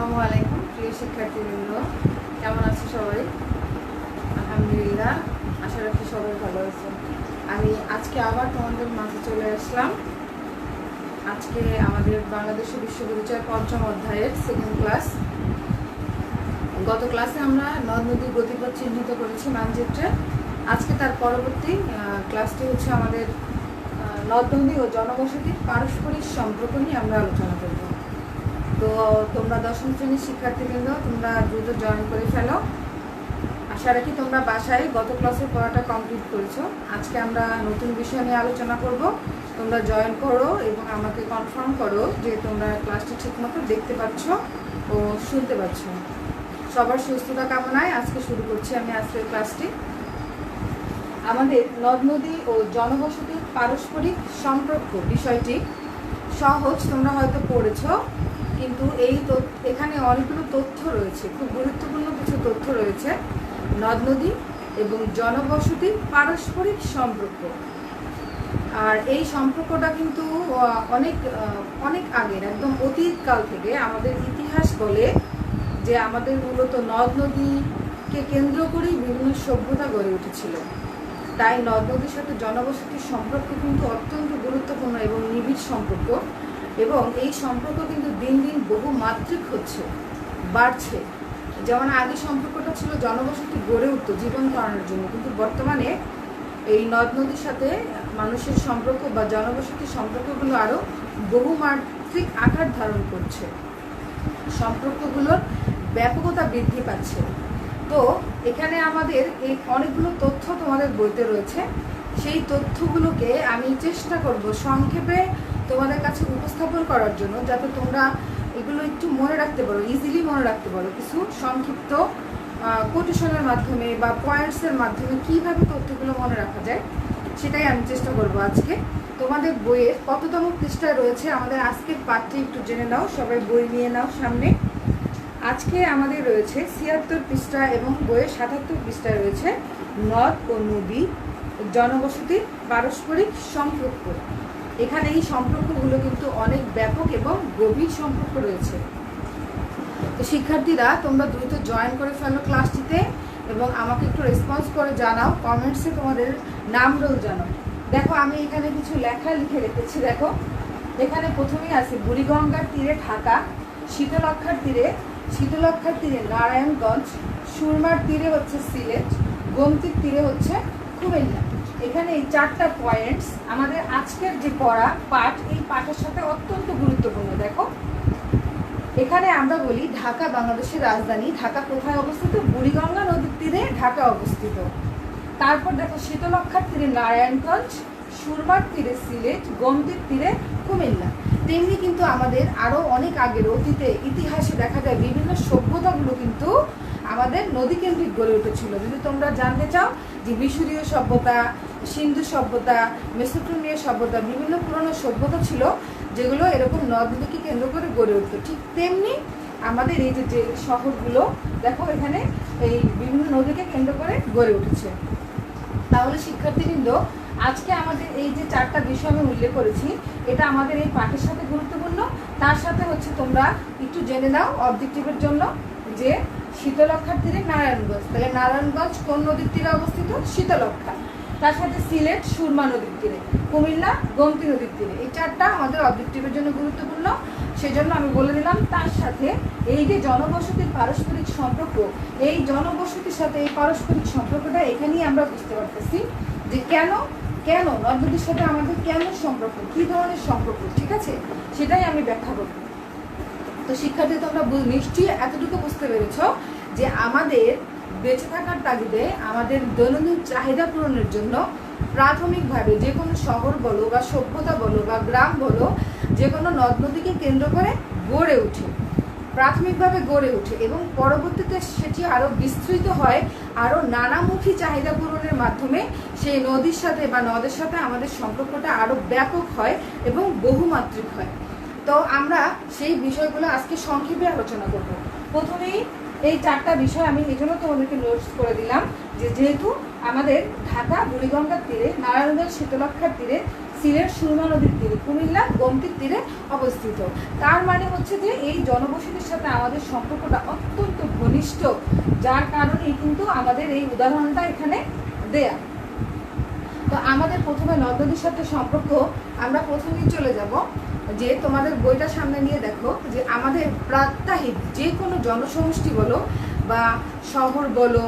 আসসালামু আলাইকুম প্রিয় শিক্ষার্থীবৃন্দ, কেমন আছো সবাই? আলহামদুলিল্লাহ, আশা রাখি সবাই ভালো আছে। আমি আজকে আবার তোমাদের মাঝে চলে আসলাম। আজকে আমাদের বাংলাদেশ বিশ্ব পরিচয় পঞ্চম অধ্যায়ের সেকেন্ড ক্লাস। গত ক্লাসে আমরা নদ নদীর গতিপথ চিহ্নিত করেছি মানচিত্রে। আজকে তার পরবর্তী ক্লাসটি হচ্ছে আমাদের নদ নদী ও জনবসতির পারস্পরিক সম্পর্ক নিয়ে আমরা আলোচনা করব। তো তোমরা দশম শ্রেণীর শিক্ষার্থীবৃন্দ, তোমরা দ্রুত জয়েন করে ফেলো। আশা রাখি তোমরা বাসায় গত ক্লাসের পড়াটা কমপ্লিট করেছো। আজকে আমরা নতুন বিষয় নিয়ে আলোচনা করব। তোমরা জয়েন করো এবং আমাকে কনফার্ম করো যে তোমরা ক্লাসটি ঠিকমতো দেখতে পাচ্ছ ও শুনতে পাচ্ছ। সবার সুস্থতা কামনায় আজকে শুরু করছি আমি আজকের ক্লাসটি। আমাদের নদ নদী ও জনবসতির পারস্পরিক সম্পর্ক বিষয়টি সহজ, তোমরা হয়তো পড়েছো, কিন্তু এখানে অনেকগুলো তথ্য রয়েছে, খুব গুরুত্বপূর্ণ কিছু তথ্য রয়েছে। নদ নদী এবং জনবসতির পারস্পরিক সম্পর্ক, আর এই সম্পর্কটা কিন্তু অনেক অনেক আগের, একদম অতীতকাল থেকে আমাদের ইতিহাস বলে যে আমাদের মূলত নদ নদীকে কেন্দ্র করেই বিভিন্ন সভ্যতা গড়ে উঠেছিল। তাই নদ নদীর সাথে জনবসতির সম্পর্ক কিন্তু অত্যন্ত গুরুত্বপূর্ণ এবং নিবিড় সম্পর্ক, এবং এই সম্পর্ক কিন্তু দিন দিন বহু মাত্রিক হচ্ছে, বাড়ছে। যেমন আগে সম্পর্কটা ছিল জনবসতি গড়ে উঠত জীবন ধারণের জন্য, কিন্তু বর্তমানে এই নদ নদীর সাথে মানুষের সম্পর্ক বা জনবসতির সম্পর্কগুলো আরও বহুমাত্রিক আকার ধারণ করছে, সম্পর্কগুলোর ব্যাপকতা বৃদ্ধি পাচ্ছে। তো এখানে আমাদের এই অনেকগুলো তথ্য তোমাদের বইতে রয়েছে। সেই তথ্যগুলোকে আমি চেষ্টা করব সংক্ষেপে তোমাদের কাছে উপস্থাপন করার জন্য, যাতে তোমরা এগুলো একটু মনে রাখতে পারো, ইজিলি মনে রাখতে পারো। কিছু সংক্ষিপ্ত কোটেশনের মাধ্যমে বা পয়েন্টসের মাধ্যমে কীভাবে তথ্যগুলো মনে রাখা যায় সেটাই আমি চেষ্টা করব আজকে। তোমাদের বইয়ের কততম পৃষ্ঠায় রয়েছে আমাদের আজকের পাঠটি একটু জেনে নাও, সবাই বই নিয়ে নাও সামনে। আজকে আমাদের রয়েছে ৭৬ পৃষ্ঠা এবং বইয়ের ৭৭ পৃষ্ঠায় রয়েছে নদ ও নদী জনবসতির পারস্পরিক সম্পর্ক। এখানে এই সম্পর্কগুলো কিন্তু অনেক ব্যাপক এবং গভীর সম্পর্ক রয়েছে। তো শিক্ষার্থীরা, তোমরা দ্রুত জয়েন করে ফেলো ক্লাসটিতে এবং আমাকে একটু রেসপন্স করে জানাও, কমেন্টসে তোমাদের নাম রোল জানাও। দেখো, আমি এখানে কিছু লেখা লিখে রেখেছি। দেখো, এখানে প্রথমেই আছে বুড়িগঙ্গার তীরে ঢাকা, শীতলক্ষার তীরে নারায়ণগঞ্জ, সুরমার তীরে হচ্ছে সিলেট, গোমতীর তীরে হচ্ছে কুমিল্লা। এখানে এই 4টা পয়েন্টস আমাদের আজকের যে পড়া পাঠ, এই পাঠের সাথে অত্যন্ত গুরুত্বপূর্ণ। দেখো, এখানে আমরা বলি ঢাকা বাংলাদেশের রাজধানী। ঢাকা কোথায় অবস্থিত? বুড়িগঙ্গা নদীর তীরে ঢাকা অবস্থিত। তারপর দেখো, শীতলক্ষার তীরে নারায়ণগঞ্জ, সুরমার তীরে সিলেট, গোমতীর তীরে কুমিল্লা। তেমনি কিন্তু আমাদের আরও অনেক আগের অতীতে ইতিহাসে দেখা যায় বিভিন্ন সভ্যতাগুলো কিন্তু আমাদের নদী কেন্দ্রিক গড়ে উঠেছিল। যদি তোমরা জানতে চাও যে মিশরীয় সভ্যতা, সিন্ধু সভ্যতা, মেসোপটেমিয়া সভ্যতা, বিভিন্ন পুরনো সভ্যতা ছিল যেগুলো এরকম নদ নদীকে কেন্দ্র করে গড়ে উঠতো, ঠিক তেমনি আমাদের এই যে শহরগুলো দেখো এখানে এই বিভিন্ন নদীকে কেন্দ্র করে গড়ে উঠেছে। তাহলে শিক্ষার্থীবৃন্দ, আজকে আমাদের এই যে 4টা বিষয় আমি উল্লেখ করেছি, এটা আমাদের এই পাঠের সাথে গুরুত্বপূর্ণ। তার সাথে হচ্ছে তোমরা একটু জেনে নাও অবজেক্টিভের জন্য যে শীতলক্ষার তীরে নারায়ণগঞ্জ, তাহলে নারায়ণগঞ্জ কোন নদীর তীরে অবস্থিত? শীতলক্ষা। তার সাথে সিলেট সুরমা নদীর তীরে, কুমিল্লা গোমতী নদীর তীরে। এই 4টা আমাদের অবজেক্টিভের জন্য গুরুত্বপূর্ণ, সেজন্য আমি বলে দিলাম। তার সাথে এই যে জনবসতির পারস্পরিক সম্পর্ক, এই জনবসতির সাথে এই পারস্পরিক সম্পর্কটা এখানেই আমরা বুঝতে পারতেছি যে কেন নদ নদীর সাথে আমাদের কেন সম্পর্ক, কী ধরনের সম্পর্ক, ঠিক আছে, সেটাই আমি ব্যাখ্যা করব। তো শিক্ষার্থী, তোমরা নিশ্চয়ই এতটুকু বুঝতে পেরেছ যে আমাদের বেঁচে থাকার তাগিদে, আমাদের দৈনন্দিন চাহিদা পূরণের জন্য প্রাথমিকভাবে যে কোনো শহর বলো বা সভ্যতা বলো বা গ্রাম বলো, যে কোনো নদ নদীকে কেন্দ্র করে গড়ে ওঠে, প্রাথমিকভাবে গড়ে ওঠে এবং পরবর্তীতে সেটি আরও বিস্তৃত হয়, আরও নানামুখী চাহিদা পূরণের মাধ্যমে সেই নদীর সাথে বা নদের সাথে আমাদের সম্পর্কটা আরও ব্যাপক হয় এবং বহুমাত্রিক হয়। তো আমরা সেই বিষয়গুলো আজকে সংক্ষেপে আলোচনা করব। প্রথমেই এই 4টা বিষয় আমি এই জন্য তোমাদেরকে নোটস করে দিলাম যে যেহেতু আমাদের ঢাকা বুড়িগঙ্গার তীরে, নারায়ণগঞ্জ শীতলক্ষার তীরে, সিলেট সুরমা নদীর তীরে, কুমিল্লা গোমতীর তীরে অবস্থিত। তার মানে হচ্ছে যে এই জনবসতির সাথে আমাদের সম্পর্কটা অত্যন্ত ঘনিষ্ঠ, যার কারণে কিন্তু আমাদের এই উদাহরণটা এখানে দেয়া। তো আমাদের প্রথমে নদ নদীর সাথে সম্পর্ক, আমরা প্রথমেই চলে যাব যে তোমাদের বইটা সামনে নিয়ে দেখো যে আমাদের প্রাত্যহিক যে কোনো জনসমষ্টি বলো বা শহর বলো,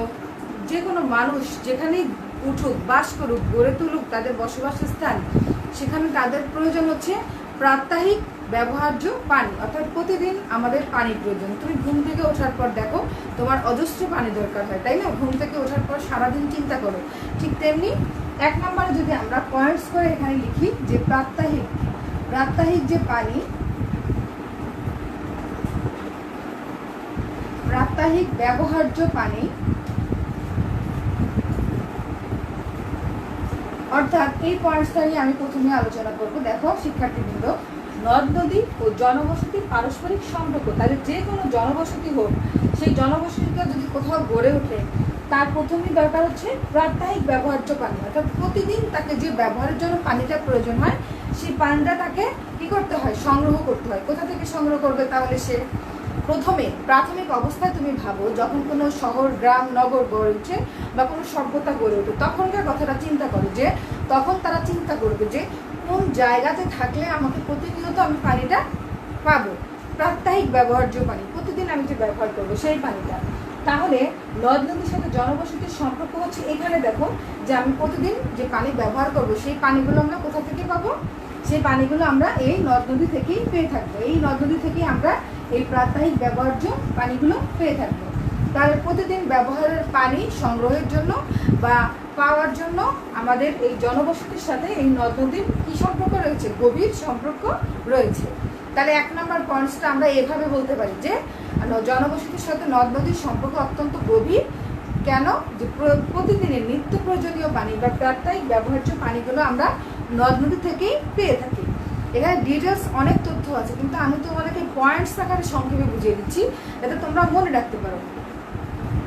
যে কোনো মানুষ যেখানেই উঠুক, বাস করুক, গড়ে তুলুক তাদের বসবাসের স্থান, সেখানে তাদের প্রয়োজন হচ্ছে প্রাত্যহিক ব্যবহার্য পানি, অর্থাৎ প্রতিদিন আমাদের পানির প্রয়োজন। তুমি ঘুম থেকে ওঠার পর দেখো তোমার অজস্র পানি দরকার হয়, তাই না? ঘুম থেকে ওঠার পর সারাদিন চিন্তা করো। ঠিক তেমনি 1 নম্বরে যদি আমরা পয়েন্টস করে এখানে লিখি যে প্রাত্যহিক যে পানি, প্রাত্যহিক ব্যবহার্য পানি, অর্থাৎ এই পয়েন্টসটা নিয়ে আমি প্রথমে আলোচনা করব। দেখো শিক্ষার্থীবৃন্দ, নদ নদী ও জনবসতির পারস্পরিক সম্পর্ক, তাহলে যে কোনো জনবসতি হোক, সেই জনবসতিটা যদি কোথাও গড়ে ওঠে তার প্রথমেই দরকার হচ্ছে প্রাত্যহিক ব্যবহার্য পানি, অর্থাৎ প্রতিদিন তাকে যে ব্যবহারের জন্য পানিটা প্রয়োজন হয় সেই পানিটা তাকে কী করতে হয়? সংগ্রহ করতে হয়। কোথা থেকে সংগ্রহ করবে? তাহলে সে প্রথমে প্রাথমিক অবস্থায় তুমি ভাবো যখন কোনো শহর, গ্রাম, নগর গড়ে ওঠে বা কোনো সভ্যতা গড়ে ওঠে, তখনকার কথাটা চিন্তা করো যে তখন তারা চিন্তা করবে যে কোন জায়গাতে থাকলে আমাকে প্রতিনিয়ত আমি পানিটা পাবো, প্রাত্যহিক ব্যবহার্য পানি, প্রতিদিন আমি যে ব্যবহার করবো সেই পানিটা। তাহলে নদ নদীর সাথে জনবসতির সম্পর্ক হচ্ছে এখানে দেখো যে আমি প্রতিদিন যে পানি ব্যবহার করব সেই পানিগুলো আমরা কোথা থেকে পাবো? সেই পানিগুলো আমরা এই নদ নদী থেকেই পেয়ে থাকবো। এই নদ নদী থেকেই আমরা এই প্রাত্যহিক ব্যবহার্য পানিগুলো পেয়ে থাকবো। তাহলে প্রতিদিন ব্যবহারের পানি সংগ্রহের জন্য বা পাওয়ার জন্য আমাদের এই জনবসতির সাথে এই নদ নদীর কী সম্পর্ক রয়েছে? গভীর সম্পর্ক রয়েছে। তাহলে 1 নম্বর পয়েন্টসটা আমরা এভাবে বলতে পারি যে জনবসতির সাথে নদ নদীর সম্পর্ক অত্যন্ত গভীর। কেন? যে প্রতিদিনের নিত্য প্রয়োজনীয় পানি বা প্রাত্যহিক ব্যবহার্য পানিগুলো আমরা নদ নদী থেকেই পেয়ে থাকি। এখানে ডিটেলস অনেক তথ্য আছে, কিন্তু আমি তোমাদেরকে পয়েন্টস আকারে সংক্ষেপে বুঝিয়ে দিচ্ছি যাতে তোমরা মনে রাখতে পারো।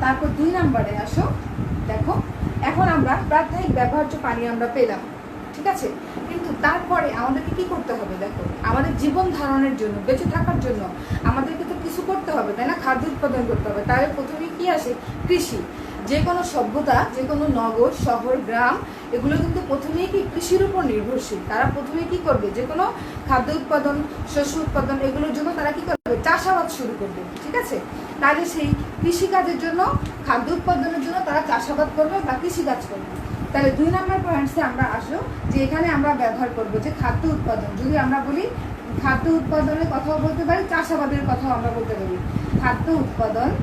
তারপর 2 নম্বরে আসো। দেখো এখন আমরা প্রাত্যহিক ব্যবহার্য পানি আমরা পেলাম, ঠিক আছে, কিন্তু তারপরে আমাদেরকে কি করতে হবে? দেখো আমাদের জীবন ধারণের জন্য, বেঁচে থাকার জন্য আমাদেরকে তো কিছু করতে হবে, তাই না? খাদ্য উৎপাদন করতে হবে। তাহলে প্রথমে কি আসে? কৃষি। যে কোনো সভ্যতা, যে কোনো নগর, শহর, গ্রাম, এগুলো কিন্তু প্রথমেই কি কৃষির উপর নির্ভরশীল। তারা প্রথমে কি করবে? যে কোনো খাদ্য উৎপাদন, শস্য উৎপাদন, এগুলোর জন্য তারা কি করবে? চাষাবাদ শুরু করবে, ঠিক আছে? তাহলে সেই কৃষিকাজের জন্য, খাদ্য উৎপাদনের জন্য তারা চাষাবাদ করবে বা কৃষিকাজ করবে। তাহলে 2 নম্বর পয়েন্টসে আমরা আসো যে এখানে আমরা ব্যবহার করব যে খাদ্য উৎপাদন। যদি আমরা বলি খাদ্য উৎপাদনের কথাও বলতে পারি, চাষাবাদের কথাও আমরা বলতে পারি। খাদ্য উৎপাদনে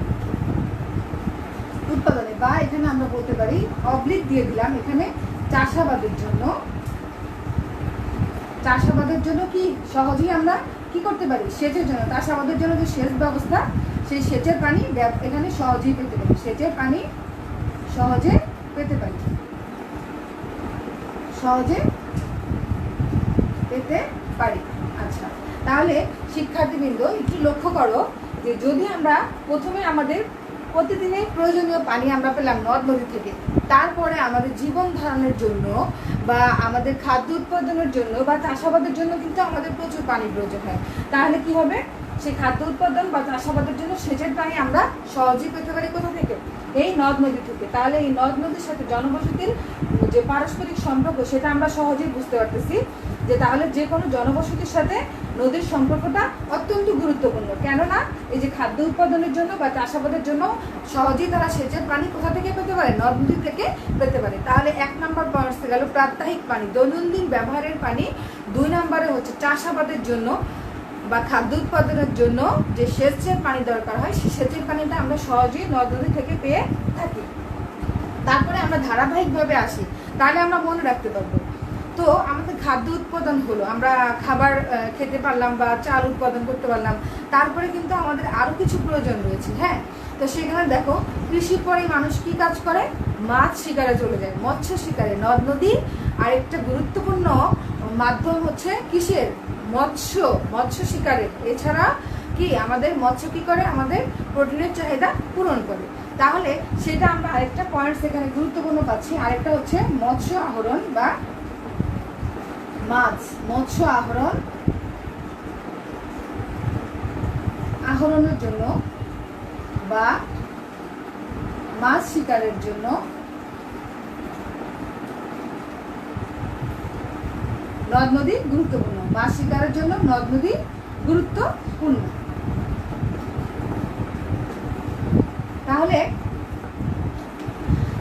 বা এখানে আমরা বলতে পারি অবলিক দিয়ে দিলাম এখানে চাষাবাদের জন্য কি সহজেই আমরা কি করতে পারি? সেচের জন্য, চাষাবাদের জন্য যে সেচ ব্যবস্থা, সেই সেচের পানি এখানে সহজেই পেতে পারি। সেচের পানি সহজে পেতে পারি, সহজে পেতে পারি। আচ্ছা, তাহলে শিক্ষার্থীবৃন্দ একটু লক্ষ্য করো যে যদি আমরা প্রথমে আমাদের প্রতিদিনের প্রয়োজনীয় পানি আমরা পেলাম নদ নদী থেকে, তারপরে আমাদের জীবন ধারণের জন্য বা আমাদের খাদ্য উৎপাদনের জন্য বা চাষাবাদের জন্য কিন্তু আমাদের প্রচুর পানি প্রয়োজন হয়। তাহলে কি হবে? সেই খাদ্য উৎপাদন বা চাষাবাদের জন্য সেচের পানি আমরা সহজেই পেতে পারি কোথা থেকে? এই নদ নদী থেকে। তাহলে এই নদ নদীর সাথে জনবসতির যে পারস্পরিক সম্পর্ক সেটা আমরা সহজেই বুঝতে পারতেছি যে তাহলে যে কোনো জনবসতির সাথে নদীর সম্পর্কটা অত্যন্ত গুরুত্বপূর্ণ। কেননা এই যে খাদ্য উৎপাদনের জন্য বা চাষাবাদের জন্য সহজেই তারা সেচের পানি কোথা থেকে পেতে পারে? নদ নদী থেকে পেতে পারে। তাহলে 1 নম্বর পয়েন্টস গেল প্রাত্যহিক পানি, দৈনন্দিন ব্যবহারের পানি। 2 নম্বরে হচ্ছে চাষাবাদের জন্য বা খাদ্য উৎপাদনের জন্য যে সেচের পানি দরকার হয়, সেই সেচের পানিটা আমরা সহজেই নদ নদী থেকে পেয়ে থাকি। তারপরে আমরা ধারাবাহিকভাবে আসি, তাহলে আমরা মনে রাখতে পারবো। তো আমাদের খাদ্য উৎপাদন হলো, আমরা খাবার খেতে পারলাম বা চাল উৎপাদন করতে পারলাম। তারপরে কিন্তু আমাদের আরও কিছু প্রয়োজন রয়েছে, হ্যাঁ। তো সেখানে দেখো কৃষির পরে মানুষ কি কাজ করে? মাছ শিকারে চলে যায়, মৎস্য শিকারে। নদ নদী আরেকটা গুরুত্বপূর্ণ মাধ্যম হচ্ছে কিসের? মৎস্য শিকারের। এছাড়া কি আমাদের মৎস্য কি করে? আমাদের প্রোটিনের চাহিদা পূরণ করে। তাহলে সেটা আমরা আরেকটা পয়েন্ট এখানে গুরুত্বপূর্ণ পাচ্ছি। আরেকটা হচ্ছে মৎস্য আহরণ বা মৎস্য আহরণের জন্য বা মাছ শিকারের জন্য নদ নদী গুরুত্বপূর্ণ। মাছ শিকারের জন্য নদ নদী গুরুত্বপূর্ণ।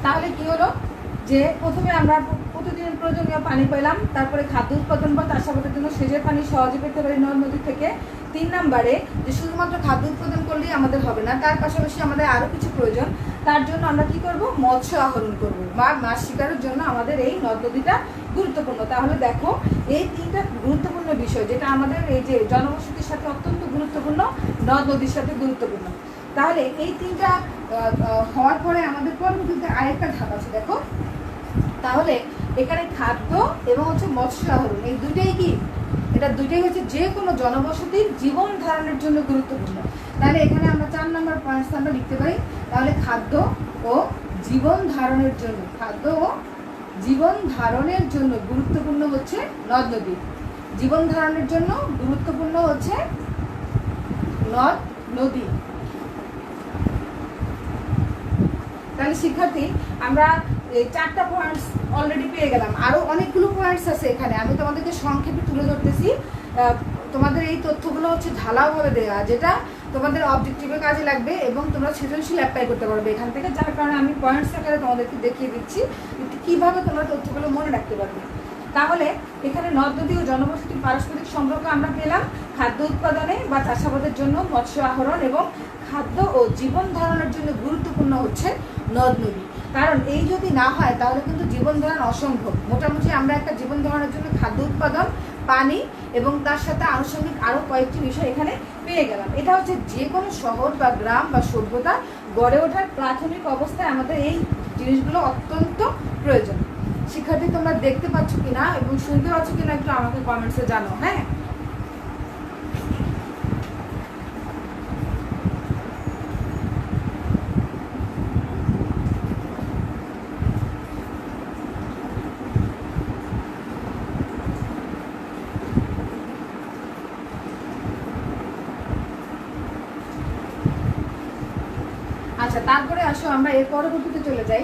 তাহলে কি হলো যে প্রথমে আমরা প্রতিদিন প্রয়োজনীয় পানি পেলাম, তারপরে খাদ্য উৎপাদন বা চাষাবাদের জন্য সেচের পানি সহজে পেতে পারি নদ নদী থেকে। 3 নম্বরে যে শুধুমাত্র খাদ্য উৎপাদন করলেই আমাদের হবে না, তার পাশাপাশি আমাদের আরো কিছু প্রয়োজন। তার জন্য আমরা কি করব, মৎস্য আহরণ করব বা মাছ শিকারের জন্য আমাদের এই নদ নদীটা গুরুত্বপূর্ণ। তাহলে দেখো এই 3টা গুরুত্বপূর্ণ বিষয়, যেটা আমাদের এই যে জনবসতির সাথে অত্যন্ত গুরুত্বপূর্ণ, নদ নদীর সাথে গুরুত্বপূর্ণ। তাহলে এই 3টা হওয়ার পরে আমাদের পরবর্তীতে আরেকটা ধাপ আছে, দেখো। তাহলে এখানে খাদ্য এবং হচ্ছে মৎস্য আহরণ, এই দুইটাই কি, এটা দুইটাই হচ্ছে যে কোনো জনবসতির জীবন ধারণের জন্য গুরুত্বপূর্ণ। তাহলে এখানে আমরা 4 নম্বর পয়েন্টস আমরা লিখতে পারি। তাহলে খাদ্য ও জীবন ধারণের জন্য গুরুত্বপূর্ণ হচ্ছে নদ নদী। জীবন ধারণের জন্য গুরুত্বপূর্ণ হচ্ছে নদ নদী। তাহলে শিক্ষার্থী, আমরা এই 4টা পয়েন্টস অলরেডি পেয়ে গেলাম। আরো অনেকগুলো পয়েন্টস আছে এখানে, আমি তোমাদেরকে সংক্ষেপে তুলে ধরতেছি। তোমাদের এই তথ্যগুলো হচ্ছে ঢালাওভাবে দেওয়া, যেটা তোমাদের অবজেক্টিভে কাজে লাগবে এবং তোমরা সৃজনশীল অ্যাপ্লাই করতে পারবে এখান থেকে। যার কারণে আমি পয়েন্টস আকারে তোমাদেরকে দেখিয়ে দিচ্ছি কিভাবে তোমরা তথ্যগুলো মনে রাখতে পারবে। তাহলে এখানে নদ নদী ও জনবসতির পারস্পরিক সম্পর্ক আমরা পেলাম খাদ্য উৎপাদনে বা চাষাবাদের জন্য মৎস্য আহরণ, এবং খাদ্য ও জীবন ধারণের জন্য গুরুত্বপূর্ণ হচ্ছে নদ নদী। কারণ এই যদি না হয় তাহলে কিন্তু জীবন ধারণ অসম্ভব। মোটামুটি আমরা একটা জীবন ধারণের জন্য খাদ্য উৎপাদন, পানি এবং তার সাথে আনুষঙ্গিক আরো কয়েকটি বিষয় এখানে পেয়ে গেলাম। এটা হচ্ছে যে কোনো শহর বা গ্রাম বা সভ্যতা গড়ে ওঠার প্রাথমিক অবস্থায় আমাদের এই জিনিসগুলো অত্যন্ত প্রয়োজন। শিক্ষার্থী, তোমরা দেখতে পাচ্ছ কিনা এবং শুনতে পাচ্ছ কিনা একটু আমাকে কমেন্টসে জানো। হ্যাঁ, আচ্ছা, তারপরে আসো আমরা এর পরবর্তীতে চলে যাই।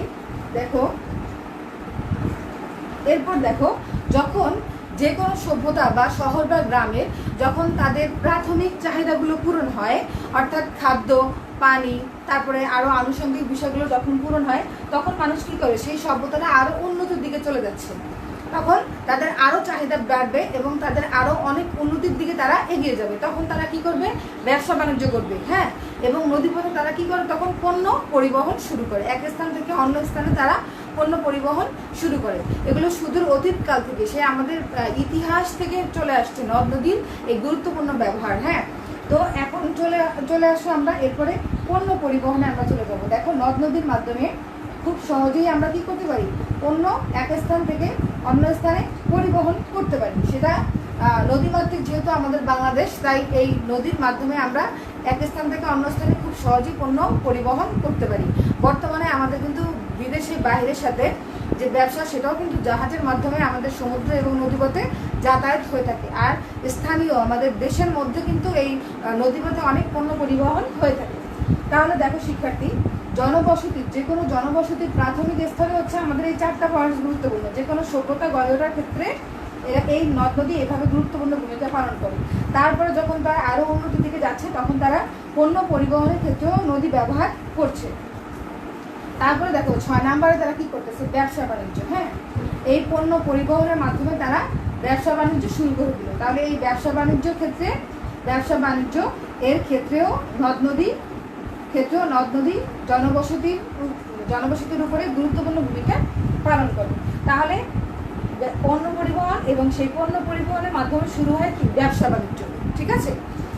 এরপর দেখো, যখন যে কোনো সভ্যতা বা শহর বা গ্রামে যখন তাদের প্রাথমিক চাহিদাগুলো পূরণ হয়, অর্থাৎ খাদ্য, পানি, তারপরে আরো আনুষঙ্গিক বিষয়গুলো যখন পূরণ হয়, তখন মানুষ কি করে, সেই সভ্যতাটা আরো উন্নতির দিকে চলে যাচ্ছে। তখন তাদের আরো চাহিদা বাড়বে এবং তাদের আরো অনেক উন্নতির দিকে তারা এগিয়ে যাবে। তখন তারা কি করবে, ব্যবসা বাণিজ্য করবে। হ্যাঁ, এবং নদীপথে তারা কি করে, তখন পণ্য পরিবহন শুরু করে। এক স্থান থেকে অন্য স্থানে তারা পণ্য পরিবহন শুরু করে। এগুলো সুদূর অতীতকাল থেকে, সে আমাদের ইতিহাস থেকে চলে আসছে নদ নদীর এই গুরুত্বপূর্ণ ব্যবহার। হ্যাঁ, তো এখন চলে আসো আমরা এরপরে পণ্য পরিবহনে আমরা চলে যাবো। দেখো, নদ নদীর মাধ্যমে খুব সহজেই আমরা কি করতে পারি, পণ্য এক স্থান থেকে অন্য স্থানে পরিবহন করতে পারি। সেটা নদীমাতৃক যেহেতু আমাদের বাংলাদেশ, তাই এই নদীর মাধ্যমে আমরা এক স্থান থেকে অন্য স্থানে খুব সহজেই পণ্য পরিবহন করতে পারি। বর্তমানে আমাদের কিন্তু বিদেশে বাইরের সাথে যে ব্যবসা, সেটাও কিন্তু জাহাজের মাধ্যমে আমাদের সমুদ্র এবং নদীপথে যাতায়াত হয়ে থাকে। আর স্থানীয় আমাদের দেশের মধ্যে কিন্তু এই নদীপথে অনেক পণ্য পরিবহন হয়ে থাকে। তাহলে দেখো শিক্ষার্থী, জনবসতির যে কোনো জনবসতির প্রাথমিক স্তরে হচ্ছে আমাদের এই 4টা পয়েন্ট গুরুত্বপূর্ণ। যে কোনো সভ্যতা গড়ে ওঠার ক্ষেত্রে এই নদ নদী এভাবে গুরুত্বপূর্ণ ভূমিকা পালন করে। তারপরে যখন তারা আরো উন্নতির দিকে যাচ্ছে, তখন তারা পণ্য পরিবহনের ক্ষেত্রেও নদী ব্যবহার করছে। তারপরে দেখো 6 নম্বরে তারা কি করতেছে, ব্যবসা বাণিজ্য। হ্যাঁ, এই পণ্য পরিবহনের মাধ্যমে তারা ব্যবসা বাণিজ্য শুরু করে দিল। তাহলে এই ব্যবসা বাণিজ্য এর ক্ষেত্রেও নদ নদী জনবসতির উপরে গুরুত্বপূর্ণ ভূমিকা পালন করে। তাহলে পণ্য পরিবহন এবং সেই পণ্য পরিবহনের মাধ্যমে শুরু হয় কি, ব্যবসা বাণিজ্য। ঠিক আছে,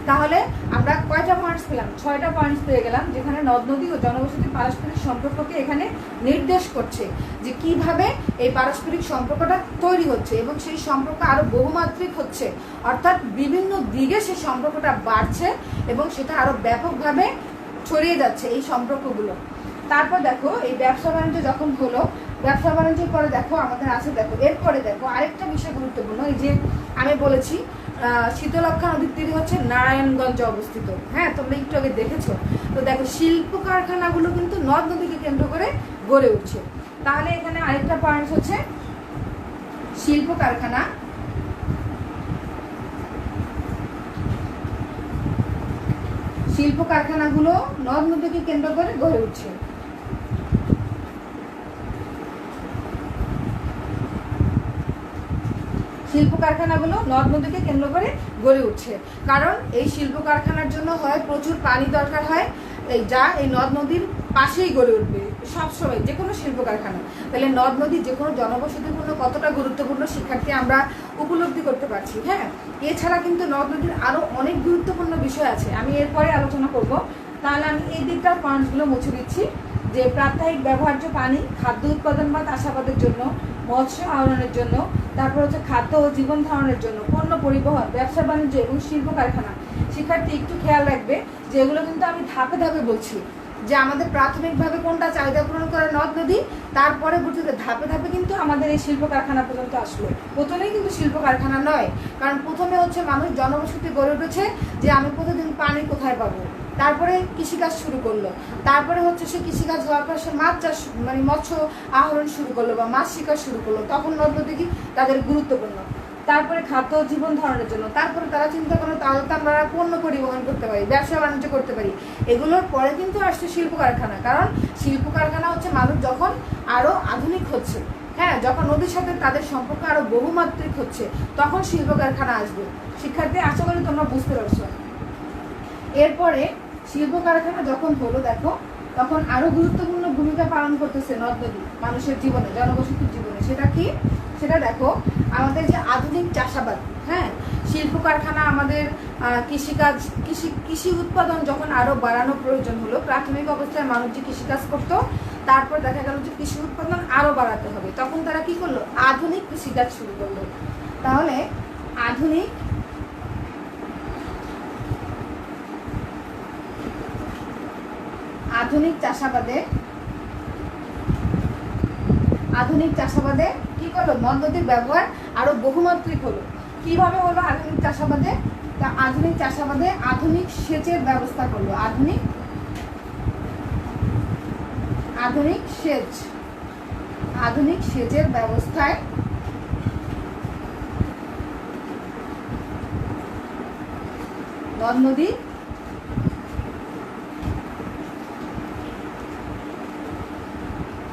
তাহলে আমরা কয়টা পয়েন্টস পেলাম, 6টা পয়েন্টস পেয়ে গেলাম, যেখানে নদ নদী ও জনবসতির পারস্পরিক সম্পর্ককে এখানে নির্দেশ করছে যে কিভাবে এই পারস্পরিক সম্পর্কটা তৈরি হচ্ছে এবং সেই সম্পর্ক আরো বহুমাত্রিক হচ্ছে, অর্থাৎ বিভিন্ন দিকে সেই সম্পর্কটা বাড়ছে এবং সেটা আরো ব্যাপকভাবে ছড়িয়ে যাচ্ছে এই সম্পর্কগুলো। তারপর দেখো, এই ব্যবসা বাণিজ্য যখন হলো, ব্যবসা বাণিজ্যের পরে দেখো আমাদের আছে, দেখো এরপরে দেখো আরেকটা বিষয় গুরুত্বপূর্ণ, এই যে আমি বলেছি শীতলক্ষ্যা নদীর তীরে হচ্ছে নারায়ণগঞ্জে অবস্থিত। হ্যাঁ, তোমরা একটু আগে দেখেছো। তো দেখো শিল্প কারখানাগুলো কিন্তু নদ নদীকে কেন্দ্র করে গড়ে উঠছে। তাহলে এখানে আরেকটা পয়েন্ট হচ্ছে শিল্প কারখানা, শিল্প কারখানাগুলো নদ নদীকে কেন্দ্র করে গড়ে উঠছে। শিল্প কারখানাগুলো নদ নদীকে কেন্দ্র করে গড়ে উঠছে, কারণ এই শিল্প কারখানার জন্য হয় প্রচুর পানি দরকার হয়, এই নদ নদীর পাশেই গড়ে উঠবে সবসময় যে কোনো শিল্প কারখানা। তাহলে নদ নদী যে কোনো জনবসতিপূর্ণ কতটা গুরুত্বপূর্ণ শিক্ষার্থী আমরা উপলব্ধি করতে পারছি। হ্যাঁ, এছাড়া কিন্তু নদ নদীর আরও অনেক গুরুত্বপূর্ণ বিষয় আছে, আমি এরপরে আলোচনা করব। তাহলে আমি এই দিকটার পয়েন্টসগুলো মুছে দিচ্ছি, যে প্রাত্যহিক ব্যবহার্য পানি, খাদ্য উৎপাদন বা চাষাবাদের জন্য, মৎস্য আহরণের জন্য, তারপর হচ্ছে খাদ্য ও জীবন ধারণের জন্য, পণ্য পরিবহন, ব্যবসা বাণিজ্য এবং শিল্প কারখানা। শিক্ষার্থী একটু খেয়াল রাখবে যে এগুলো কিন্তু আমি ধাপে ধাপে বলছি, যে আমাদের প্রাথমিকভাবে কোনটা চাহিদা পূরণ করে নদ নদী, তারপরে পরবর্তীতে ধাপে ধাপে কিন্তু আমাদের এই শিল্প কারখানা পর্যন্ত আসলো। প্রথমেই কিন্তু শিল্প কারখানা নয়, কারণ প্রথমে হচ্ছে মানুষ জনবসতি গড়ে উঠেছে যে আমি প্রতিদিন পানি কোথায় পাবো, তারপরে কৃষিকাজ শুরু করলো, তারপরে হচ্ছে সে কৃষিকাজ হওয়ার পর সে মাছ চাষ মানে মৎস্য আহরণ শুরু করলো বা মাছ শিকার শুরু করলো, তখন নদ নদী কি তাদের গুরুত্বপূর্ণ। তারপরে খাদ্য জীবন ধারণের জন্য, তারপরে তারা চিন্তা করলো তাহলে তো আমরা পণ্য পরিবহন করতে পারি, ব্যবসা বাণিজ্য করতে পারি। এগুলোর পরে কিন্তু আসছে শিল্প কারখানা, কারণ শিল্প কারখানা হচ্ছে মানুষ যখন আরো আধুনিক হচ্ছে, হ্যাঁ, যখন নদীর সাথে তাদের সম্পর্ক আরো বহুমাত্রিক হচ্ছে, তখন শিল্প কারখানা আসবে। শিক্ষার্থী আশা করি তোমরা বুঝতে পারছো। এরপরে শিল্প কারখানা যখন হলো দেখো, তখন আরো গুরুত্বপূর্ণ ভূমিকা পালন করতেছে নদ নদী মানুষের জীবনে, জনবসতির জীবনে। সেটা কি? সেটা দেখো আমাদের যে আধুনিক চাষাবাদ, হ্যাঁ, শিল্প কারখানা আমাদের কৃষিকাজ, কৃষি উৎপাদন যখন আরো বাড়ানো প্রয়োজন হলো, প্রাথমিক অবস্থায় মানুষ যে কৃষিকাজ করতো, তারপর দেখা গেল যে কৃষি উৎপাদন আরো বাড়াতে হবে, তখন তারা কি করলো? আধুনিক কৃষিকাজ শুরু করলো। তাহলে আধুনিক চাষাবাদে কি করলো? নদ নদীর ব্যবহার আরো বহুমাত্রিক হলো। কিভাবে হলো আধুনিক চাষাবাদে? তা আধুনিক চাষাবাদে আধুনিক সেচের ব্যবস্থা করলো, আধুনিক সেচের ব্যবস্থায় নদ নদী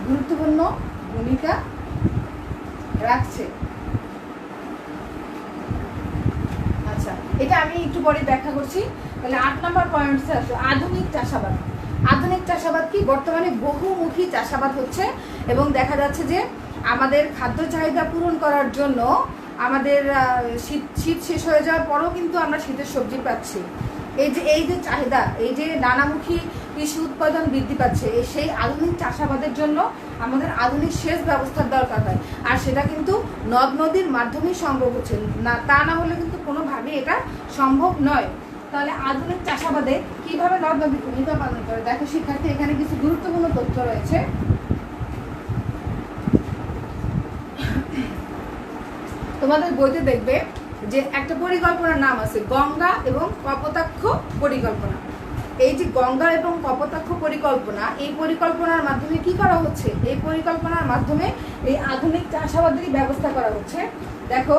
গুরুত্বপূর্ণ ভূমিকা রাখছে। আচ্ছা, এটা আমি একটু পরে ব্যাখ্যা করছি। তাহলে 8 নম্বর পয়েন্টসে আসো, আধুনিক চাষাবাদ। আধুনিক চাষাবাদ কি? বর্তমানে বহুমুখী চাষাবাদ হচ্ছে, এবং দেখা যাচ্ছে যে আমাদের খাদ্য চাহিদা পূরণ করার জন্য আমাদের শীত শেষ হয়ে যাওয়ার পরও কিন্তু আমরা শীতের সবজি পাচ্ছি। এই যে চাহিদা, এই যে নানামুখী কৃষি উৎপাদন বৃদ্ধি পাচ্ছে, সেই আধুনিক চাষাবাদের জন্য আমাদের আধুনিক সেচ ব্যবস্থার দরকার হয়, আর সেটা কিন্তু নদ নদীর মাধ্যমেই সম্ভব হচ্ছে না, তা না হলে কিন্তু কোনোভাবেই এটা সম্ভব নয়। তাহলে আধুনিক চাষাবাদে কিভাবে নদ নদী ভূমিকা পালন করে? দেখো শিক্ষার্থী, এখানে কিছু গুরুত্বপূর্ণ তথ্য রয়েছে। তোমাদের বইতে দেখবে যে একটা পরিকল্পনার নাম আছে, গঙ্গা এবং কপোতাক্ষ পরিকল্পনা। এই যে গঙ্গা এবং কপোতাক্ষ পরিকল্পনা, এই পরিকল্পনার মাধ্যমে কি করা হচ্ছে? এই পরিকল্পনার মাধ্যমে এই আধুনিক চাষাবাদেরই ব্যবস্থা করা হচ্ছে। দেখো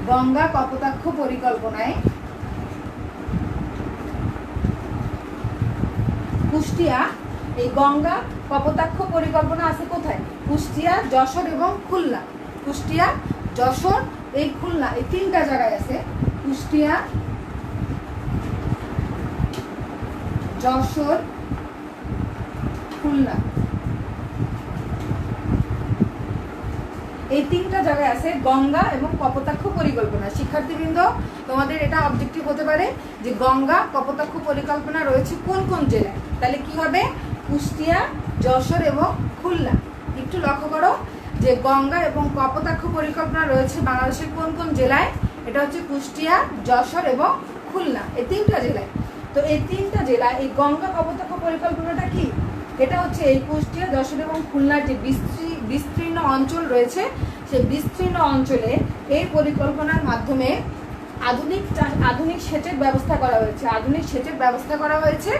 গঙ্গা কপোতাক্ষ পরিকল্পনায় কুষ্টিয়া, এই গঙ্গা কপোতাক্ষ পরিকল্পনা আছে কোথায়? কুষ্টিয়া, যশোর এবং খুলনা। কুষ্টিয়া, যশোর, এই খুলনা, এই 3টা জায়গায় আছে। কুষ্টিয়া, যশোর, খুলনা, এই 3টা জায়গায় আছে গঙ্গা এবং কপোতাক্ষ পরিকল্পনা। শিক্ষার্থীবৃন্দ, তোমাদের এটা অবজেক্টিভ হতে পারে যে গঙ্গা কপোতাক্ষ পরিকল্পনা রয়েছে কোন কোন জেলায়। তাহলে কি হবে? কুষ্টিয়া, যশোর এবং খুলনা। একটু লক্ষ্য করো যে গঙ্গা এবং কপোতাক্ষ পরিকল্পনা রয়েছে বাংলাদেশের কোন কোন জেলায়, এটা হচ্ছে কুষ্টিয়া, যশোর এবং খুলনা, এই 3টা জেলায়। তো এই 3টা জেলায় এই গঙ্গা কপোতাক্ষ পরিকল্পনাটা কি, এটা হচ্ছে এই কুষ্টিয়া, যশোর এবং খুলনার যে বিস্তীর্ণ অঞ্চল রয়েছে, সেই বিস্তীর্ণ অঞ্চলে এই পরিকল্পনার মাধ্যমে আধুনিক সেচের ব্যবস্থা করা হয়েছে। আধুনিক সেচের ব্যবস্থা করা হয়েছে,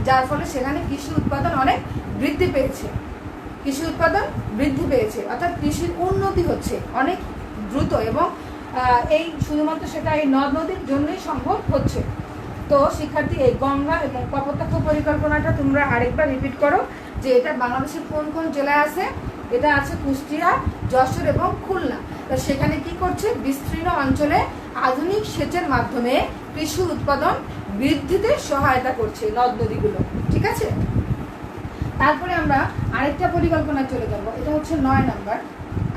যার ফলে সেখানে কৃষি উৎপাদন অনেক বৃদ্ধি পেয়েছে। কৃষি উৎপাদন বৃদ্ধি পেয়েছে অর্থাৎ কৃষির উন্নতি হচ্ছে অনেক দ্রুত, এবং এই শুধুমাত্র সেটা এই নদ নদীর জন্যই সম্ভব হচ্ছে। তো শিক্ষার্থী, এই গঙ্গা এবং কপোতাক্ষ পরিকল্পনাটা তোমরা আরেকবার রিপিট করো যে এটা বাংলাদেশের কোন কোন জেলায় আছে। এটা আছে কুষ্টিয়া, যশোর এবং খুলনা। তো সেখানে কি করছে, বিস্তীর্ণ অঞ্চলে আধুনিক সেচের মাধ্যমে কৃষি উৎপাদন বৃদ্ধিতে সহায়তা করছে নদ নদীগুলো। ঠিক আছে, তারপরে আমরা আরেকটা পরিকল্পনায় চলে যাবো, এটা হচ্ছে 9 নম্বর।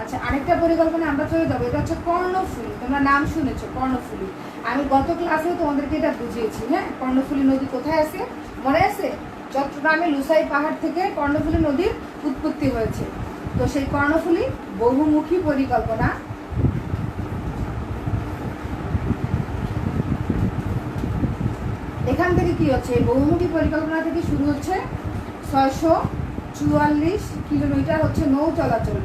আচ্ছা, আরেকটা পরিকল্পনা আমরা চলে যাবো, এটা হচ্ছে কর্ণফুলী। তোমরা নাম শুনেছো কর্ণফুলী, আমি গত ক্লাসেও তোমাদেরকে এটা বুঝিয়েছি। হ্যাঁ, কর্ণফুলী নদী কোথায় আছে মনে আছে? চট্টগ্রামে লুসাই পাহাড় থেকে কর্ণফুলী নদীর উৎপত্তি হয়েছে। তো সেই কর্ণফুলী বহুমুখী পরিকল্পনা এখান থেকে কি হচ্ছে, বহুমুখী পরিকল্পনা থেকে শুরু হচ্ছে 644 কিলোমিটার হচ্ছে নৌ চলাচল,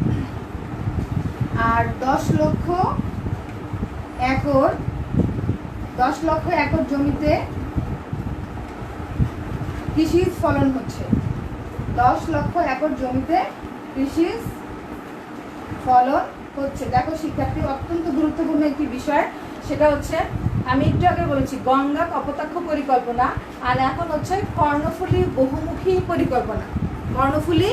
আর 10 লক্ষ একর জমিতে কৃষিজ ফলন হচ্ছে। 10 লক্ষ একর জমিতে কৃষিজ ফলন হচ্ছে। দেখো শিক্ষার্থী, অত্যন্ত গুরুত্বপূর্ণ একটি বিষয়, সেটা হচ্ছে আমি একটু আগে বলেছি গঙ্গা কপোতাক্ষ পরিকল্পনা, আর এখন হচ্ছে কর্ণফুলী বহুমুখী পরিকল্পনা। কর্ণফুলী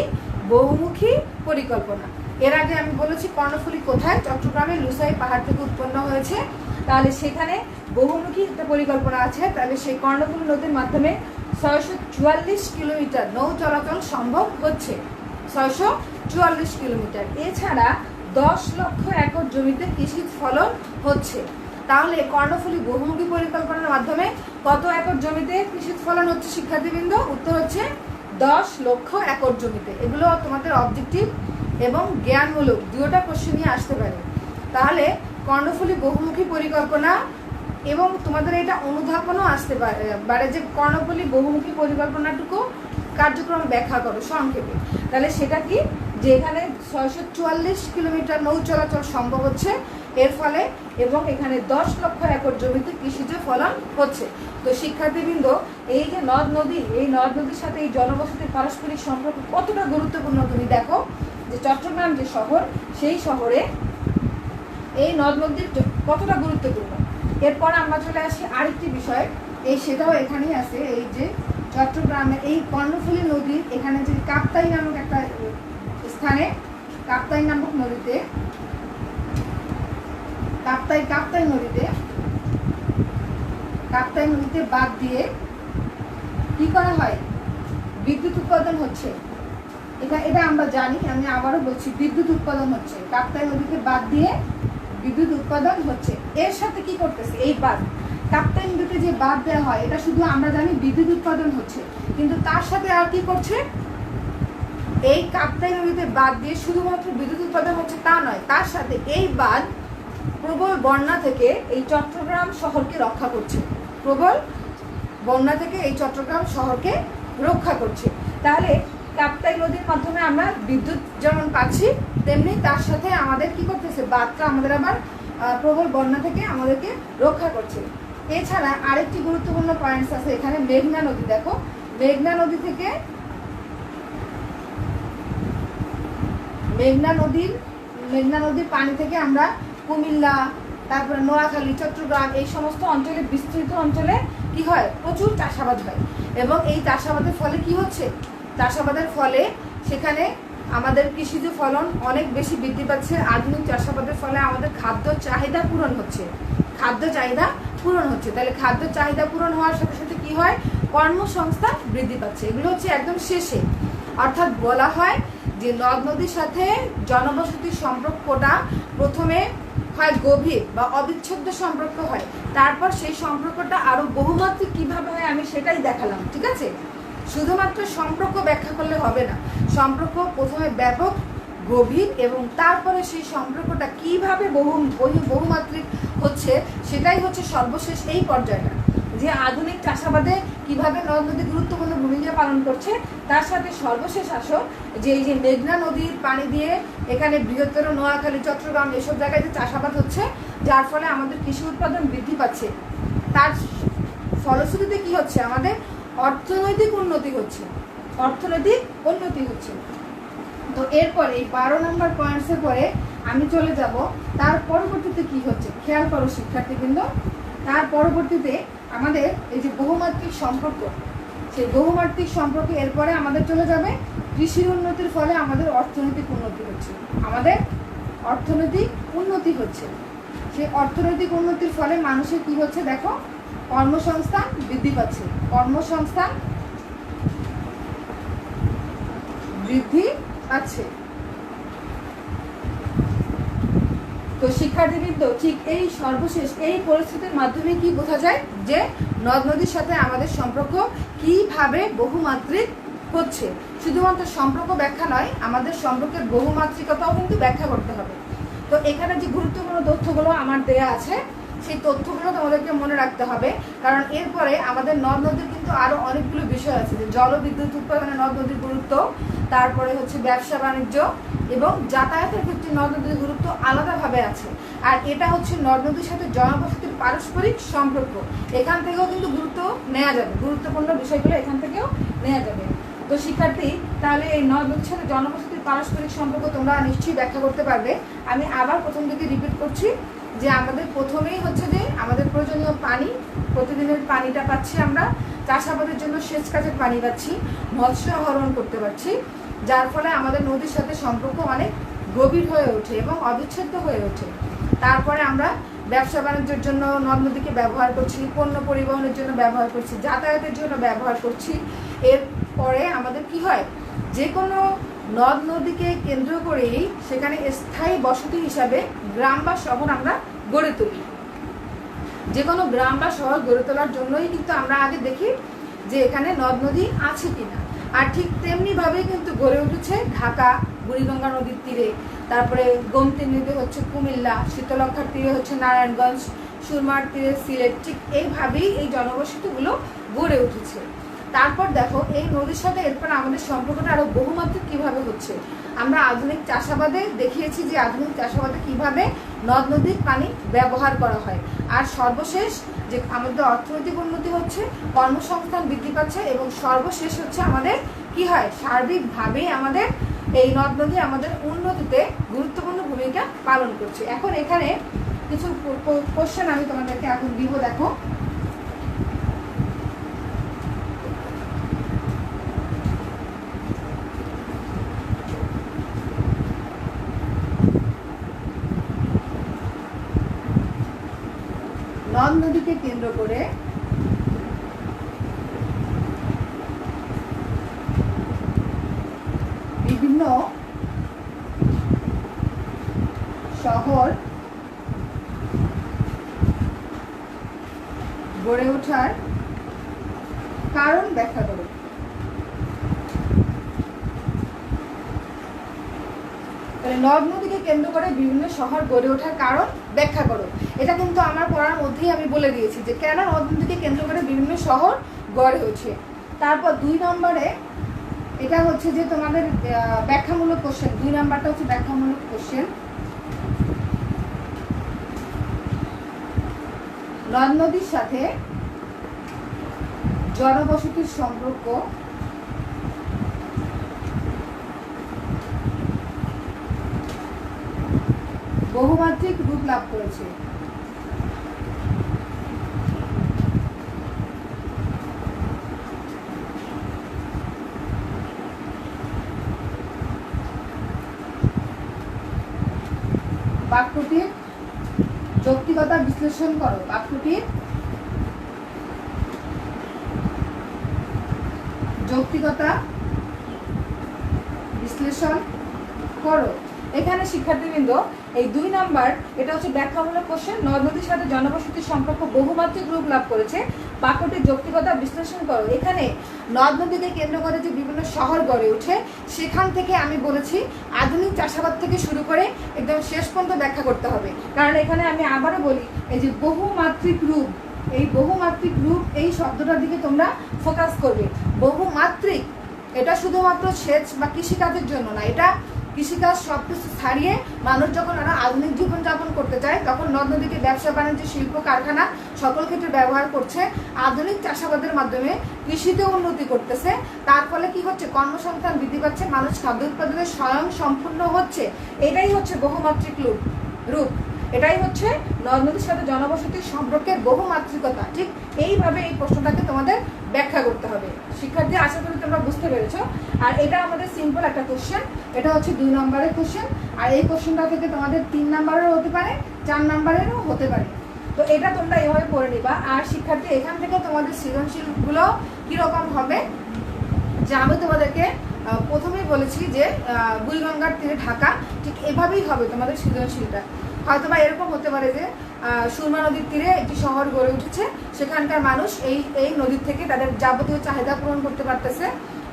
বহুমুখী পরিকল্পনা, এর আগে আমি বলেছি কর্ণফুলী কোথায়, চট্টগ্রামের লুসাই পাহাড় থেকে উৎপন্ন হয়েছে। তাহলে সেখানে বহুমুখী একটা পরিকল্পনা আছে। তাহলে সেই কর্ণফুলী নদীর মাধ্যমে 644 কিলোমিটার নৌ চলাচল সম্ভব হচ্ছে। 644 কিলোমিটার। এছাড়া 10 লক্ষ একর জমিতে কৃষি ফলন হচ্ছে। তাহলে কর্ণফুলী বহুমুখী পরিকল্পনার মাধ্যমে কত একর জমিতে কৃষি ফলন হচ্ছে শিক্ষার্থীবৃন্দ? উত্তর হচ্ছে 10 লক্ষ একর জমিতে। এগুলো তোমাদের অবজেক্টিভ এবং জ্ঞানমূলক দুটোটা কোশ্চেন নিয়ে আসতে পারে। তাহলে কর্ণফুলী বহুমুখী পরিকল্পনা, এবং তোমাদের এটা অনুধাবনও আসতে পারে যে কর্ণফুলী বহুমুখী পরিকল্পনাটুকু কার্যক্রম ব্যাখ্যা করো সংক্ষেপে। তাহলে সেটা কি, যে এখানে 644 কিলোমিটার নৌ চলাচল সম্ভব হচ্ছে এর ফলে, এবং এখানে 10 লক্ষ একর জমিতে কৃষিজ ফলন হচ্ছে। তো শিক্ষার্থীবৃন্দ, এই যে নদ নদী, এই নদ নদীর সাথে এই জনবসতির পারস্পরিক সম্পর্ক কতটা গুরুত্বপূর্ণ তুমি দেখো, যে চট্টগ্রাম যে শহর, সেই শহরে এই নদ নদীর কতটা গুরুত্বপূর্ণ। এরপর আমরা চলে আসি আরেকটি বিষয়, এই সেটাও এখানেই আছে। এই যে চট্টগ্রামে এই কর্ণফুলী নদীর এখানে যে কাপ্তাই নামক একটা স্থানে, কাপ্তাই নদীতে বাঁধ দিয়ে কি করা হয়, বিদ্যুৎ উৎপাদন হচ্ছে। এটা আমরা জানি, আমি আবারও বলছি, বিদ্যুৎ উৎপাদন হচ্ছে। কাপ্তাই নদীতে বাঁধ দিয়ে বিদ্যুৎ উৎপাদন হচ্ছে। এর সাথে কি করতেছে, এই বাঁধ, কাপ্তাই নদীতে যে বাঁধ দেওয়া হয়, এটা শুধু আমরা জানি বিদ্যুৎ উৎপাদন হচ্ছে, কিন্তু তার সাথে আর কি করছে, এই কাপ্তাই নদীতে বাঁধ দিয়ে শুধুমাত্র বিদ্যুৎ উৎপাদন হচ্ছে তা নয়, তার সাথে এই বাঁধ প্রবল বন্যা থেকে এই চট্টগ্রাম শহরকে রক্ষা করছে। প্রবল বন্যা থেকে এই চট্টগ্রাম শহরকে রক্ষা করছে। তাহলে কাপ্তাই নদীর মাধ্যমে আমরা বিদ্যুৎ যেমন পাচ্ছি, তেমনি তার সাথে আমাদের কি করতেছে, বাঁধটা আমাদের আবার প্রবল বন্যা থেকে আমাদেরকে রক্ষা করছে। এছাড়া আরেকটি গুরুত্বপূর্ণ পয়েন্টস আছে এখানে, মেঘনা নদী। দেখো, মেঘনা নদীর পানি থেকে আমরা কুমিল্লা, তারপরে নোয়াখালী, চট্টগ্রাম, এই সমস্ত অঞ্চলে, বিস্তৃত অঞ্চলে কি হয়, প্রচুর চাষাবাদ হয়। এবং এই চাষাবাদের ফলে কি হচ্ছে, চাষাবাদের ফলে সেখানে আমাদের কৃষিজ ফলন অনেক বেশি বৃদ্ধি পাচ্ছে। আধুনিক চাষাবাদের ফলে আমাদের খাদ্য চাহিদা পূরণ হচ্ছে। তাহলে খাদ্য চাহিদা পূরণ হওয়ার সাথে সাথে কি হয়, কর্মসংস্থান বৃদ্ধি পাচ্ছে। এগুলো হচ্ছে একদম শেষে। অর্থাৎ বলা হয় যে নদ নদীর সাথে জনবসতির সম্পর্কটা প্রথমে হয় গভীর বা অবিচ্ছেদ্য সম্পর্ক হয়, তারপর সেই সম্পর্কটা আরো বহুমাত্রিক কিভাবে হয় আমি সেটাই দেখালাম। ঠিক আছে, শুধুমাত্র সম্পর্ক ব্যাখ্যা করলে হবে না, সম্পর্ক প্রথমে ব্যাপক, গভীর এবং তারপরে সেই সম্পর্কটা কিভাবে বহুমাত্রিক হচ্ছে, সেটাই হচ্ছে সর্বশেষ এই পর্যায়টা, যে আধুনিক চাষাবাদে কিভাবে নদ নদী গুরুত্বপূর্ণ ভূমিকা পালন করছে। তার সাথে সর্বশেষ আসো যে এই যে মেঘনা নদীর পানি দিয়ে এখানে বৃহত্তর নোয়াখালী, চট্টগ্রাম এসব জায়গায় যে চাষাবাদ হচ্ছে, যার ফলে আমাদের কৃষি উৎপাদন বৃদ্ধি পাচ্ছে, তার ফলশ্রুতিতে কি হচ্ছে, আমাদের অর্থনৈতিক উন্নতি হচ্ছে, অর্থনৈতিক উন্নতি হচ্ছে। তো এরপরে এই 12 নম্বর পয়েন্টসের পরে আমি চলে যাব তার পরবর্তীতে কি হচ্ছে, খেয়াল করো শিক্ষার্থীবৃন্দ। তার পরবর্তীতে আমাদের এই যে বহুমাত্রিক সম্পর্ক, সেই বহুমাত্রিক সম্পর্কে এরপরে আমাদের চলে যাবে কৃষির উন্নতির ফলে আমাদের অর্থনৈতিক উন্নতি হচ্ছে, আমাদের অর্থনৈতিক উন্নতি হচ্ছে। সেই অর্থনৈতিক উন্নতির ফলে মানুষের কি হচ্ছে দেখো, কর্মসংস্থান বৃদ্ধি পাচ্ছে, কর্মসংস্থান বৃদ্ধি পাচ্ছে। তো শিক্ষার্থীবৃন্দ, ঠিক এই সর্বশেষ এই পরিস্থিতির মাধ্যমে কি বোঝা যায় যে নদ নদীর সাথে আমাদের সম্পর্ক কিভাবে বহুমাত্রিক হচ্ছে। শুধুমাত্র সম্পর্ক ব্যাখ্যা নয়, আমাদের সম্পর্কের বহুমাত্রিকতাও কিন্তু ব্যাখ্যা করতে হবে। তো এখানে যে গুরুত্বপূর্ণ তথ্যগুলো আমার দেয়া আছে, সেই তথ্যগুলো তোমাদেরকে মনে রাখতে হবে, কারণ এরপরে আমাদের নদ নদীর কিন্তু আরো অনেকগুলো বিষয় আছে, যে জলবিদ্যুৎ উৎপাদনে নদ নদীর গুরুত্ব, তারপরে হচ্ছে ব্যবসা বাণিজ্য এবং যাতায়াতের ক্ষেত্রে নদ নদীর গুরুত্ব আলাদাভাবে আছে। আর এটা হচ্ছে নদ নদীর সাথে জনবসতির পারস্পরিক সম্পর্ক, এখান থেকেও কিন্তু গুরুত্ব নেওয়া যাবে, গুরুত্বপূর্ণ বিষয়গুলো এখান থেকেও নেওয়া যাবে। তো শিক্ষার্থী, তাহলে এই নদ নদীর সাথে জনবসতির পারস্পরিক সম্পর্ক তোমরা নিশ্চয়ই ব্যাখ্যা করতে পারবে। আমি আবার প্রথম থেকে রিপিট করছি যে আমাদের প্রথমেই হচ্ছে যে আমাদের প্রয়োজনীয় পানি, প্রতিদিনের পানিটা পাচ্ছি আমরা, চাষাবাদের জন্য সেচ কাজের পানি পাচ্ছি, মৎস্য আহরণ করতে পারছি, যার ফলে আমাদের নদীর সাথে সম্পর্ক অনেক গভীর হয়ে ওঠে এবং অবিচ্ছেদ্য হয়ে ওঠে। তারপরে আমরা ব্যবসা বাণিজ্যের জন্য নদ নদীকে ব্যবহার করছি, পণ্য পরিবহনের জন্য ব্যবহার করছি, যাতায়াতের জন্য ব্যবহার করছি। এরপরে আমাদের কি হয়, যে কোনো নদ নদীকে কেন্দ্র করেই সেখানে স্থায়ী বসতি হিসাবে গ্রাম বা শহর আমরা গড়ে তুলি। যে কোনো গ্রাম বা শহর গড়ে তোলার জন্যই কিন্তু আমরা আগে দেখি যে এখানে নদ নদী আছে কিনা। আর ঠিক তেমনিভাবেই কিন্তু গড়ে উঠেছে ঢাকা বুড়িগঙ্গা নদীর তীরে, তারপরে গোমতী নদী হচ্ছে কুমিল্লা, শীতলক্ষার তীরে হচ্ছে নারায়ণগঞ্জ, সুরমার তীরে সিলেট। ঠিক এইভাবেই এই জনবসতিগুলো গড়ে উঠেছে। তারপর দেখো এই নদীর সাথে এরপর আমাদের সম্পর্কটা আরো বহুমাত্রিক কিভাবে হচ্ছে। আমরা আধুনিক চাষাবাদে দেখিয়েছি যে আধুনিক চাষাবাদে কিভাবে নদ নদীর পানি ব্যবহার করা হয়। আর সর্বশেষ যে আমাদের অর্থনৈতিক উন্নতি হচ্ছে, কর্মসংস্থান বৃদ্ধি পাচ্ছে, এবং সর্বশেষ হচ্ছে আমাদের কি হয়, সার্বিকভাবে আমাদের এই নদ নদী আমাদের উন্নতিতে গুরুত্বপূর্ণ ভূমিকা পালন করছে। এখন এখানে কিছু কোশ্চেন আমি তোমাদেরকে এখন দিব, দেখো। নদ নদীকে কেন্দ্র করে বিভিন্ন শহর গড়ে ওঠার কারণ ব্যাখ্যা করো। নদ নদীকে কেন্দ্র করে বিভিন্ন শহর গড়ে ওঠার কারণ ব্যাখ্যা করো। এটা কিন্তু আমার পড়ার মধ্যেই আমি বলে দিয়েছি যে কেন নদ নদীকে কেন্দ্র করে বিভিন্ন শহর গড়ে ওঠে। তারপর 2 নম্বরে এটা হচ্ছে যে তোমাদের ব্যাখ্যামূলক কোশ্চেন, 2 নাম্বারটা হচ্ছে ব্যাখ্যামূলক কোশ্চেন। নদ নদীর সাথে জনবসতির সম্পর্ক বহুমাত্রিক রূপ লাভ করেছে। বাক্যটির যৌক্তিকতা বিশ্লেষণ করো, বাক্যটির যৌক্তিকতা বিশ্লেষণ করো। এখানে শিক্ষার্থীবৃন্দ এই 2 নাম্বার এটা হচ্ছে ব্যাখ্যামূলক কোশ্চেন। নদ নদীর সাথে জনবসতির সম্পর্ক বহুমাত্রিক রূপ লাভ করেছে। বাক্যটির যৌক্তিকতা বিশ্লেষণ করো। এখানে নদ নদীকে কেন্দ্র করে যে বিভিন্ন শহর গড়ে ওঠে, সেখান থেকে আমি বলেছি আধুনিক চাষাবাদ থেকে শুরু করে একদম শেষ পর্যন্ত ব্যাখ্যা করতে হবে। কারণ এখানে আমি আবারও বলি, এই যে বহুমাত্রিক রূপ, এই বহুমাত্রিক রূপ এই শব্দটার দিকে তোমরা ফোকাস করবে। বহুমাত্রিক এটা শুধুমাত্র সেচ বা কৃষিকাজের জন্য না, এটা কৃষিকাজ সব কিছু ছাড়িয়ে মানুষ যখন আরো আধুনিক জীবনযাপন করতে চায়, তখন নদ নদীকে ব্যবসা বাণিজ্য, শিল্প কারখানা সকল ক্ষেত্রে ব্যবহার করছে। আধুনিক চাষাবাদের মাধ্যমে কৃষিতে উন্নতি করতেছে। তার ফলে কি হচ্ছে, কর্মসংস্থান বৃদ্ধি পাচ্ছে, মানুষ খাদ্য উৎপাদনে স্বয়ং সম্পূর্ণ হচ্ছে। এটাই হচ্ছে বহুমাত্রিক রূপ, এটাই হচ্ছে নদ নদীর সাথে জনবসতির সম্পর্কের বহুমাত্রিকতা। ঠিক এইভাবে এই প্রশ্নটাকে তোমাদের ব্যাখ্যা করতে হবে। শিক্ষার্থী, আশা করি তোমরা বুঝতে পেরেছো। আর এটা আমাদের সিম্পল একটা কোশ্চেন, এটা হচ্ছে 2 নম্বরের কোশ্চেন। আর এই কোশ্চেনটা থেকে তোমাদের 3 নম্বরেরও হতে পারে, 4 নম্বরেরও হতে পারে। তো এটা তোমরা এভাবে পড়ে নিবা। আর শিক্ষার্থী, এখান থেকে তোমাদের সৃজনশীলগুলো কীরকম হবে, যে আমি তোমাদেরকে প্রথমেই বলেছি যে বুড়িগঙ্গার তীরে ঢাকা, ঠিক এভাবেই হবে তোমাদের সৃজনশীলটা। হয়তো বা এরকম হতে পারে যে সুরমা নদীর তীরে একটি শহর গড়ে উঠেছে, সেখানকার মানুষ এই নদীর থেকে তাদের যাবতীয় চাহিদা পূরণ করতে পারতেছে,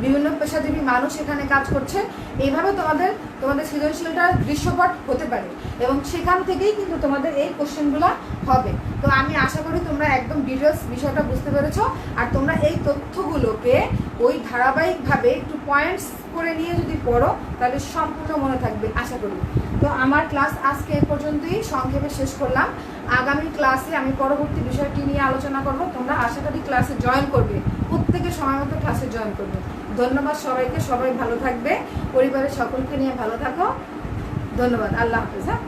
বিভিন্ন পেশাজীবী মানুষ এখানে কাজ করছে। এইভাবে তোমাদের সৃজনশীলটা দৃশ্যপট হতে পারে, এবং সেখান থেকেই কিন্তু তোমাদের এই কোশ্চেনগুলো হবে। তো আমি আশা করি তোমরা একদম ডিটেলস বিষয়টা বুঝতে পেরেছো। আর তোমরা এই তথ্যগুলোকে ওই ধারাবাহিকভাবে একটু পয়েন্টস করে নিয়ে যদি পড়ো, তাহলে সম্পূর্ণ মনে থাকবে আশা করি। তো আমার ক্লাস আজকে এ পর্যন্তই সংক্ষেপে শেষ করলাম। আগামী ক্লাসে আমি পরবর্তী বিষয়টি নিয়ে আলোচনা করব। তোমরা আশা করি ক্লাসে জয়েন করবে, প্রত্যেকে সময় মতো ক্লাসে জয়েন করবে। ধন্যবাদ সবাইকে, সবাই ভালো থাকবে, পরিবারের সকলকে নিয়ে ভালো থাকো। ধন্যবাদ, আল্লাহ হাফেজ। হ্যাঁ।